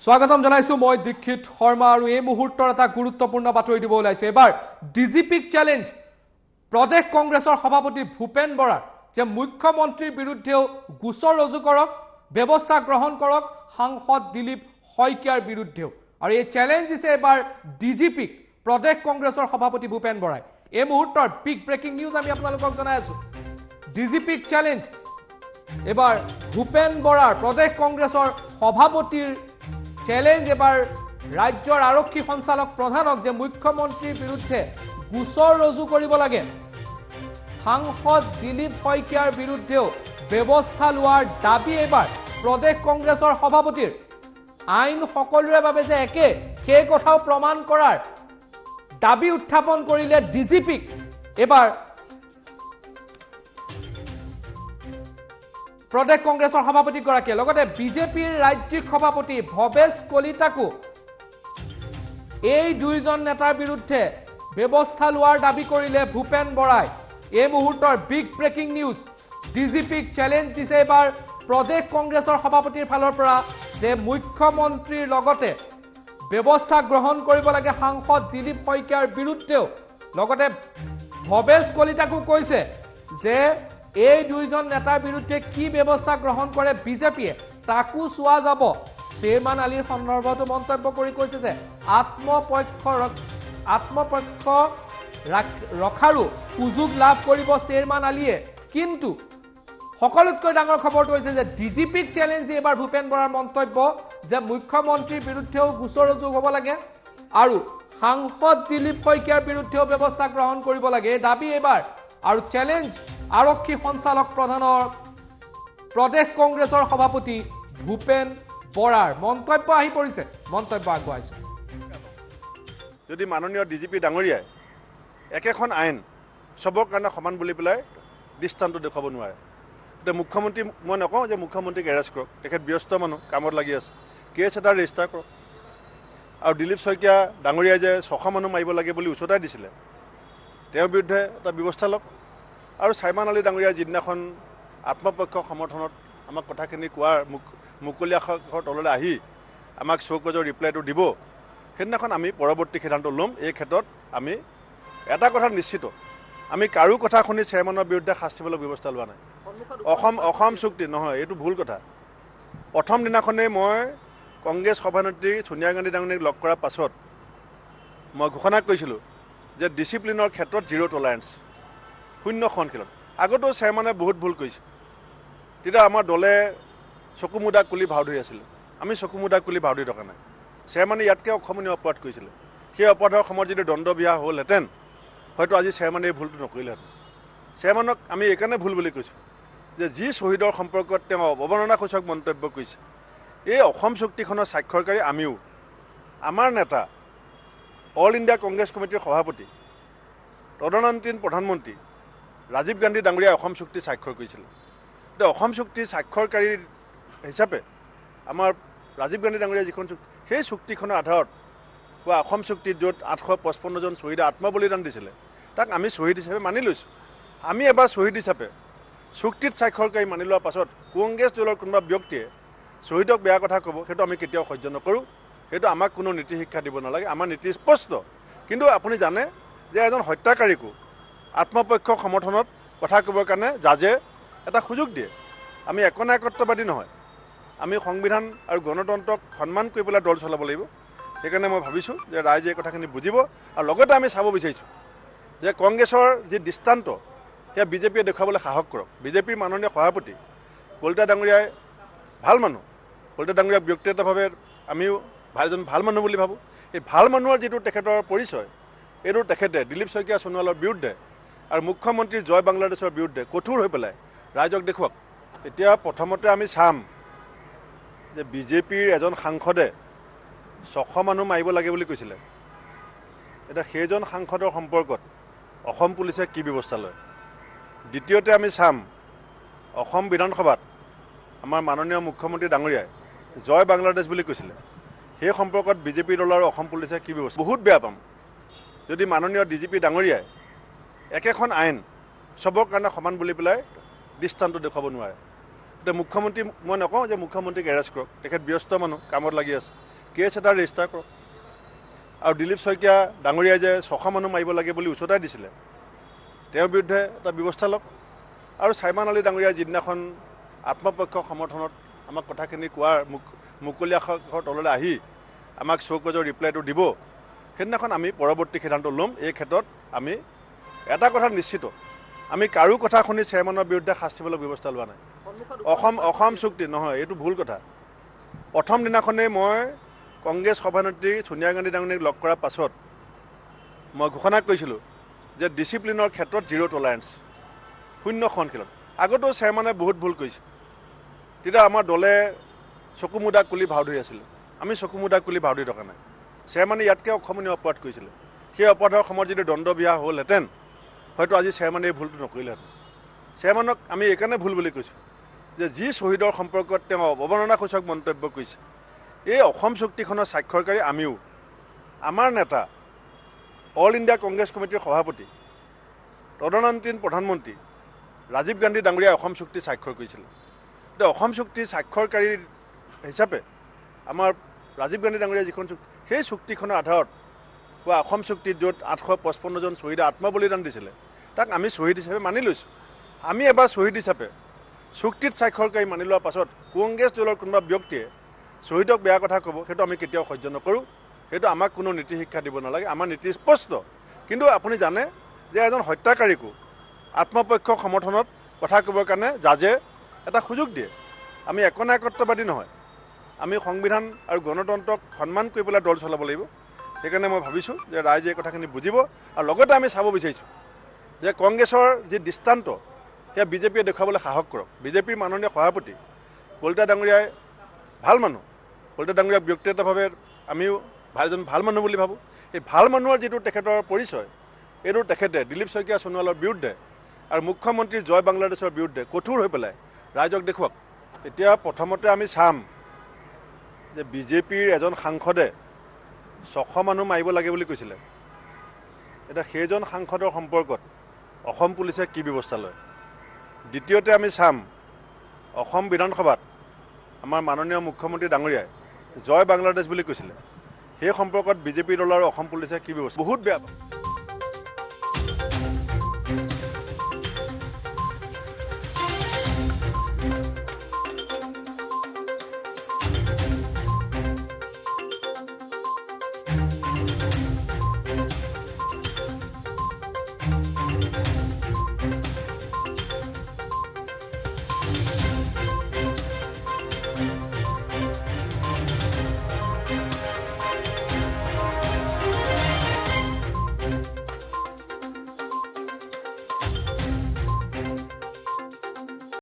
স্বাগতম জানাইছো মই দীক্ষিত শৰ্মা আৰু এই মুহূৰ্তৰ এটা গুৰুত্বপূৰ্ণ বাতৰি দিব ওলাইছে। এবাৰ ডিজিপিক চ্যালেঞ্জ প্ৰদেশ কংগ্ৰেছৰ সভাপতি ভূপেন বৰাৰ যে মুখ্যমন্ত্ৰীৰ বিৰুদ্ধেও গোচৰ ৰুজু কৰক, ব্যৱস্থা গ্ৰহণ কৰক সাংসদ দিলীপ শইকীয়াৰ বিৰুদ্ধেও। আৰু এই চ্যালেঞ্জ দিছে এবাৰ ডিজিপিক প্ৰদেশ কংগ্ৰেছৰ সভাপতি ভূপেন বৰাই। এই মুহূৰ্তৰ বিগ ব্ৰেকিং নিউজ আমি আপোনালোকক জনাই আছো। ডিজিপিক চ্যালেঞ্জ এবাৰ ভূপেন বৰাৰ প্ৰদেশ কংগ্ৰেছৰ সভাপতিৰ চ্যালেঞ্জ এবাৰ ৰাজ্যৰ আৰক্ষী সঞ্চালক প্ৰধানক যে মুখ্যমন্ত্ৰীৰ বিৰুদ্ধে গোচৰ ৰুজু কৰিব লাগে, সাংসদ দিলীপ শইকীয়াৰ বিৰুদ্ধেও ব্যৱস্থা লোৱাৰ দাবী এবাৰ প্ৰদেশ কংগ্ৰেছৰ সভাপতিৰ। আইন সকলোৰে বাবে যে একে সেই কথাও প্ৰমাণ কৰাৰ দাবী উত্থাপন কৰিলে ডিজিপিক এবাৰ প্ৰদেশ কংগ্ৰেছৰ সভাপতিগৰাকীয়ে। লগতে বিজেপিৰ ৰাজ্যিক সভাপতি ভৱেশ কলিতাকো এই দুইজন নেতাৰ বিৰুদ্ধে ব্যৱস্থা লোৱাৰ দাবী কৰিলে ভূপেন বৰাই। এই মুহূৰ্তৰ বিগ ব্ৰেকিং নিউজ, ডিজিপিক চ্যালেঞ্জ দিছে এবাৰ প্ৰদেশ কংগ্ৰেছৰ সভাপতিৰ ফালৰ পৰা যে মুখ্যমন্ত্ৰীৰ লগতে ব্যৱস্থা গ্ৰহণ কৰিব লাগে সাংসদ দিলীপ শইকীয়াৰ বিৰুদ্ধেও। লগতে ভৱেশ কলিতাকো কৈছে যে এই দুইজন নেতাৰ বিৰুদ্ধে কি ব্যৱস্থা গ্ৰহণ কৰে বিজেপিয়ে তাকো চোৱা যাব। শ্বেৰমান আলীৰ সন্দৰ্ভতো মন্তব্য কৰি কৈছে যে আত্মপক্ষ ৰখাৰো সুযোগ লাভ কৰিব শ্বেৰমান আলীয়ে। কিন্তু সকলোতকৈ ডাঙৰ খবৰটো হৈছে যে ডিজিপিক চ্যালেঞ্জ দি এবাৰ ভূপেন বৰাৰ মন্তব্য যে মুখ্যমন্ত্ৰীৰ বিৰুদ্ধেও গোচৰ ৰুজু হ'ব লাগে আৰু সাংসদ দিলীপ শইকীয়াৰ বিৰুদ্ধেও ব্যৱস্থা গ্ৰহণ কৰিব লাগে, এই দাবী এবাৰ। আৰু চ্যালেঞ্জ আৰক্ষী সঞ্চালক প্ৰধানৰ প্ৰদেশ কংগ্ৰেছৰ সভাপতি ভূপেন বৰাৰ মন্তব্য আহি পৰিছে, মন্তব্য আগবঢ়াইছে। যদি মাননীয় ডিজিপি ডাঙৰীয়াই একেখন আইন চবৰ কাৰণে সমান বুলি পেলাই দৃষ্টান্ত দেখুৱাব নোৱাৰে, এতিয়া মুখ্যমন্ত্ৰী মই নকওঁ যে মুখ্যমন্ত্ৰীক এৰেষ্ট কৰক, তেখেত ব্যস্ত মানুহ কামত লাগি আছে, কেছ এটা ৰেজিষ্টাৰ কৰক। আৰু দিলীপ শইকীয়া ডাঙৰীয়াই যে 600 মানুহ মাৰিব লাগে বুলি উচতাই দিছিলে, তেওঁৰ বিৰুদ্ধে এটা ব্যৱস্থা লওক। আৰু শ্বেৰমান আলী ডাঙৰীয়াৰ যিদিনাখন আত্মপক্ষ সমৰ্থনত আমাক কথাখিনি কোৱাৰ মুকলি আকাশৰ তললৈ আহি আমাক চৌকজৰ ৰিপ্লাইটো দিব, সেইদিনাখন আমি পৰৱৰ্তী সিদ্ধান্ত ল'ম। এই ক্ষেত্ৰত আমি এটা কথা নিশ্চিত, আমি কাৰো কথা শুনি শ্বেৰমানৰ বিৰুদ্ধে শাস্তিমূলক ব্যৱস্থা লোৱা নাই। অসম চুক্তি নহয়, এইটো ভুল কথা। প্ৰথম দিনাখনেই মই কংগ্ৰেছ সভানেত্ৰী ছোনিয়া গান্ধী ডাঙৰীয়াক লগ কৰাৰ পাছত মই ঘোষণা কৰিছিলোঁ যে ডিচিপ্লিনৰ ক্ষেত্ৰত জিৰ' টলাৰেঞ্চ, শূন্য সহনশীলতা। আগতেও শ্বেৰমানে বহুত ভুল কৰিছে, তেতিয়া আমাৰ দলে চকু মুদা কুলি ভাও ধৰি আছিলে, আমি চকু মুদা কুলি ভাও ধৰি থকা নাই। শ্বেৰমানে ইয়াতকৈ অসমীয়া অপৰাধ কৰিছিলে, সেই অপৰাধৰ সময়ত যদি দণ্ড বিহা হ'লহেঁতেন হয়তো আজি শ্বেৰমানে এই ভুলটো নকৰিলেহেঁতেন। শ্বেৰমানক আমি এইকাৰণে ভুল বুলি কৈছোঁ যে যি শ্বহীদৰ সম্পৰ্কত তেওঁ অৱমাননাসূচক মন্তব্য কৰিছে। এই অসম চুক্তিখনৰ স্বাক্ষৰকাৰী আমিও, আমাৰ নেতা অল ইণ্ডিয়া কংগ্ৰেছ কমিটিৰ সভাপতি তদানীন্তন প্ৰধানমন্ত্ৰী ৰাজীৱ গান্ধী ডাঙৰীয়াই অসম চুক্তি স্বাক্ষৰ কৰিছিলে। এতিয়া অসম চুক্তিৰ স্বাক্ষৰকাৰী হিচাপে আমাৰ ৰাজীৱ গান্ধী ডাঙৰীয়াই যিখন চুক্তি, সেই চুক্তিখনৰ আধাৰত বা অসম চুক্তিত য'ত 855 জন শ্বহীদে আত্মবলিদান দিছিলে তাক আমি শ্বহীদ হিচাপে মানি লৈছোঁ। আমি এবাৰ শ্বহীদ হিচাপে চুক্তিত স্বাক্ষৰকাৰী মানি লোৱাৰ পাছত কংগ্ৰেছ দলৰ কোনোবা ব্যক্তিয়ে শ্বহীদক বেয়া কথা ক'ব, সেইটো আমি কেতিয়াও সহ্য নকৰোঁ। সেইটো আমাক কোনো নীতি শিক্ষা দিব নালাগে, আমাৰ নীতি স্পষ্ট। কিন্তু আপুনি জানে যে এজন হত্যাকাৰীকো আত্মপক্ষ সমৰ্থনত কথা ক'বৰ কাৰণে জাজে এটা সুযোগ দিয়ে। আমি একনায়কত্ববাদী নহয়, আমি সংবিধান আৰু গণতন্ত্ৰক সন্মান কৰি পেলাই দল চলাব লাগিব। সেইকাৰণে মই ভাবিছোঁ যে ৰাইজে এই কথাখিনি বুজিব। আৰু লগতে আমি চাব বিচাৰিছোঁ যে কংগ্ৰেছৰ যি দৃষ্টান্ত সেয়া বিজেপিয়ে দেখুৱাবলৈ সাহস কৰক। বিজেপিৰ মাননীয় সভাপতি কলিতা ডাঙৰীয়াই ভাল মানুহ, কলিতা ডাঙৰীয়াক ব্যক্তিগতভাৱে আমিও এজন ভাল মানুহ বুলি ভাবোঁ। এই ভাল মানুহৰ যিটো তেখেতৰ পৰিচয়, এইটো তেখেতে দিলীপ শইকীয়া সোণোৱালৰ বিৰুদ্ধে আৰু মুখ্যমন্ত্ৰী জয় বাংলাদেশৰ বিৰুদ্ধে কঠোৰ হৈ পেলাই ৰাইজক দেখুৱাওক। এতিয়া প্ৰথমতে আমি চাম যে বিজেপিৰ এজন সাংসদে 600 মানুহ মাৰিব লাগে বুলি কৈছিলে, এতিয়া সেইজন সাংসদৰ সম্পৰ্কত অসম পুলিচে কি ব্যৱস্থা লয়। দ্বিতীয়তে আমি চাম অসম বিধানসভাত আমাৰ মাননীয় মুখ্যমন্ত্ৰী ডাঙৰীয়াই জয় বাংলাদেশ বুলি কৈছিলে, সেই সম্পৰ্কত বিজেপি দল আৰু অসম পুলিচে কি ব্যৱস্থা। বহুত বেয়া পাম যদি মাননীয় ডিজিপি ডাঙৰীয়াই একেখন আইন চবৰ কাৰণে সমান বুলি পেলাই দৃষ্টান্ত দেখুৱাব নোৱাৰে। এতিয়া মুখ্যমন্ত্ৰী মই নকওঁ যে মুখ্যমন্ত্ৰীক এৰেষ্ট কৰক, তেখেত ব্যস্ত মানুহ, কামত লাগি আছে, কেছ এটা ৰেজিষ্টাৰ কৰক। আৰু দিলীপ শইকীয়া ডাঙৰীয়াই যে 600 মানুহ মাৰিব লাগে বুলি উচতাই দিছিলে, তেওঁৰ বিৰুদ্ধে এটা ব্যৱস্থা লওক। আৰু চাইমান আলী ডাঙৰীয়াই যিদিনাখন আত্মপক্ষ সমৰ্থনত আমাক কথাখিনি কোৱাৰ মুকলি আকাশৰ তললৈ আহি আমাক চৌকজৰ ৰিপ্লাইটো দিব, সেইদিনাখন আমি পৰৱৰ্তী সিদ্ধান্ত ল'ম। এই ক্ষেত্ৰত আমি এটা কথা নিশ্চিত, আমি কাৰো কথা শুনি চেয়াৰমেনৰ বিৰুদ্ধে শাস্তিমূলক ব্যৱস্থা লোৱা নাই। অসম চুক্তি নহয়, এইটো ভুল কথা। প্ৰথম দিনাখনেই মই কংগ্ৰেছ সভানেত্ৰী ছোনিয়া গান্ধী ডাঙৰীয়াক লগ কৰাৰ পাছত মই ঘোষণা কৰিছিলোঁ যে ডিচিপ্লিনৰ ক্ষেত্ৰত জিৰ' টলাৰেঞ্চ, শূন্য সহনশীলতা। আগতেও চেয়াৰমেনে বহুত ভুল কৰিছে, তেতিয়া আমাৰ দলে চকু মুদা কুলি ভাও ধৰি আছিলে, আমি চকু মুদা কুলি ভাও ধৰি থকা নাই। চেয়াৰমেনে ইয়াতকৈ অসমীয়া অপৰাধ কৰিছিলে, সেই অপৰাধৰ সময়ত যদি দণ্ড বিহা হ'লহেঁতেন হয়তো আজি চেয়াৰমেনে এই ভুলটো নকৰিলেহেঁতেন। চেয়াৰমেনক আমি এইকাৰণে ভুল বুলি কৈছোঁ যে যি শ্বহীদৰ সম্পৰ্কত তেওঁ অৱমাননাসূচক মন্তব্য কৰিছে, এই অসম চুক্তিখনৰ স্বাক্ষৰকাৰী আমিও। আমাৰ নেতা, অল ইণ্ডিয়া কংগ্ৰেছ কমিটিৰ সভাপতি, তদানীন্তন প্ৰধানমন্ত্ৰী ৰাজীৱ গান্ধী ডাঙৰীয়াই অসম চুক্তি স্বাক্ষৰ কৰিছিলে। এতিয়া অসম চুক্তি স্বাক্ষৰকাৰী হিচাপে আমাৰ ৰাজীৱ গান্ধী ডাঙৰীয়াই যিখন চুক্তি, সেই চুক্তিখনৰ আধাৰত বা অসম চুক্তিত য'ত 855জন শ্বহীদে আত্মবলিদান দিছিলে, তাক আমি শ্বহীদ হিচাপে মানি লৈছোঁ। আমি এবাৰ শ্বহীদ হিচাপে চুক্তিত স্বাক্ষৰকাৰী মানি লোৱাৰ পাছত কংগ্ৰেছ দলৰ কোনোবা ব্যক্তিয়ে শ্বহীদক বেয়া কথা ক'ব, সেইটো আমি কেতিয়াও সহ্য নকৰোঁ। সেইটো আমাক কোনো নীতি শিক্ষা দিব নালাগে, আমাৰ নীতি স্পষ্ট। কিন্তু আপুনি জানে যে এজন হত্যাকাৰীকো আত্মপক্ষ সমৰ্থনত কথা ক'বৰ কাৰণে জাজে এটা সুযোগ দিয়ে। আমি একনায়কত্ববাদী নহয়, আমি সংবিধান আৰু গণতন্ত্ৰক সন্মান কৰি পেলাই দল চলাব লাগিব। সেইকাৰণে মই ভাবিছোঁ যে ৰাইজে এই কথাখিনি বুজিব। আৰু লগতে আমি চাব বিচাৰিছোঁ যে কংগ্ৰেছৰ যি দৃষ্টান্ত সেয়া বিজেপিয়ে দেখুৱাবলৈ সাহস কৰক। বিজেপিৰ মাননীয় সভাপতি কলিতা ডাঙৰীয়াই ভাল মানুহ, কলিতা ডাঙৰীয়াক ব্যক্তিগতভাৱে আমিও এজন ভাল মানুহ বুলি ভাবোঁ। এই ভাল মানুহৰ যিটো তেখেতৰ পৰিচয়, এইটো তেখেতে দিলীপ শইকীয়া সোণোৱালৰ বিৰুদ্ধে আৰু মুখ্যমন্ত্ৰী জয় বাংলাদেশৰ বিৰুদ্ধে কঠোৰ হৈ পেলাই ৰাইজক দেখুৱাওক। এতিয়া প্ৰথমতে আমি চাম যে বিজেপিৰ এজন সাংসদে 600 মানুহ মাৰিব লাগে বুলি কৈছিলে, এতিয়া সেইজন সাংসদৰ সম্পৰ্কত অসম পুলিচে কি ব্যৱস্থা লয়। দ্বিতীয়তে আমি চাম অসম বিধানসভাত আমাৰ মাননীয় মুখ্যমন্ত্ৰী ডাঙৰীয়াই জয় বাংলাদেশ বুলি কৈছিলে, সেই সম্পৰ্কত বিজেপি দলৰ অসম পুলিচে কি ব্যৱস্থা, বহুত বেয়া পায়।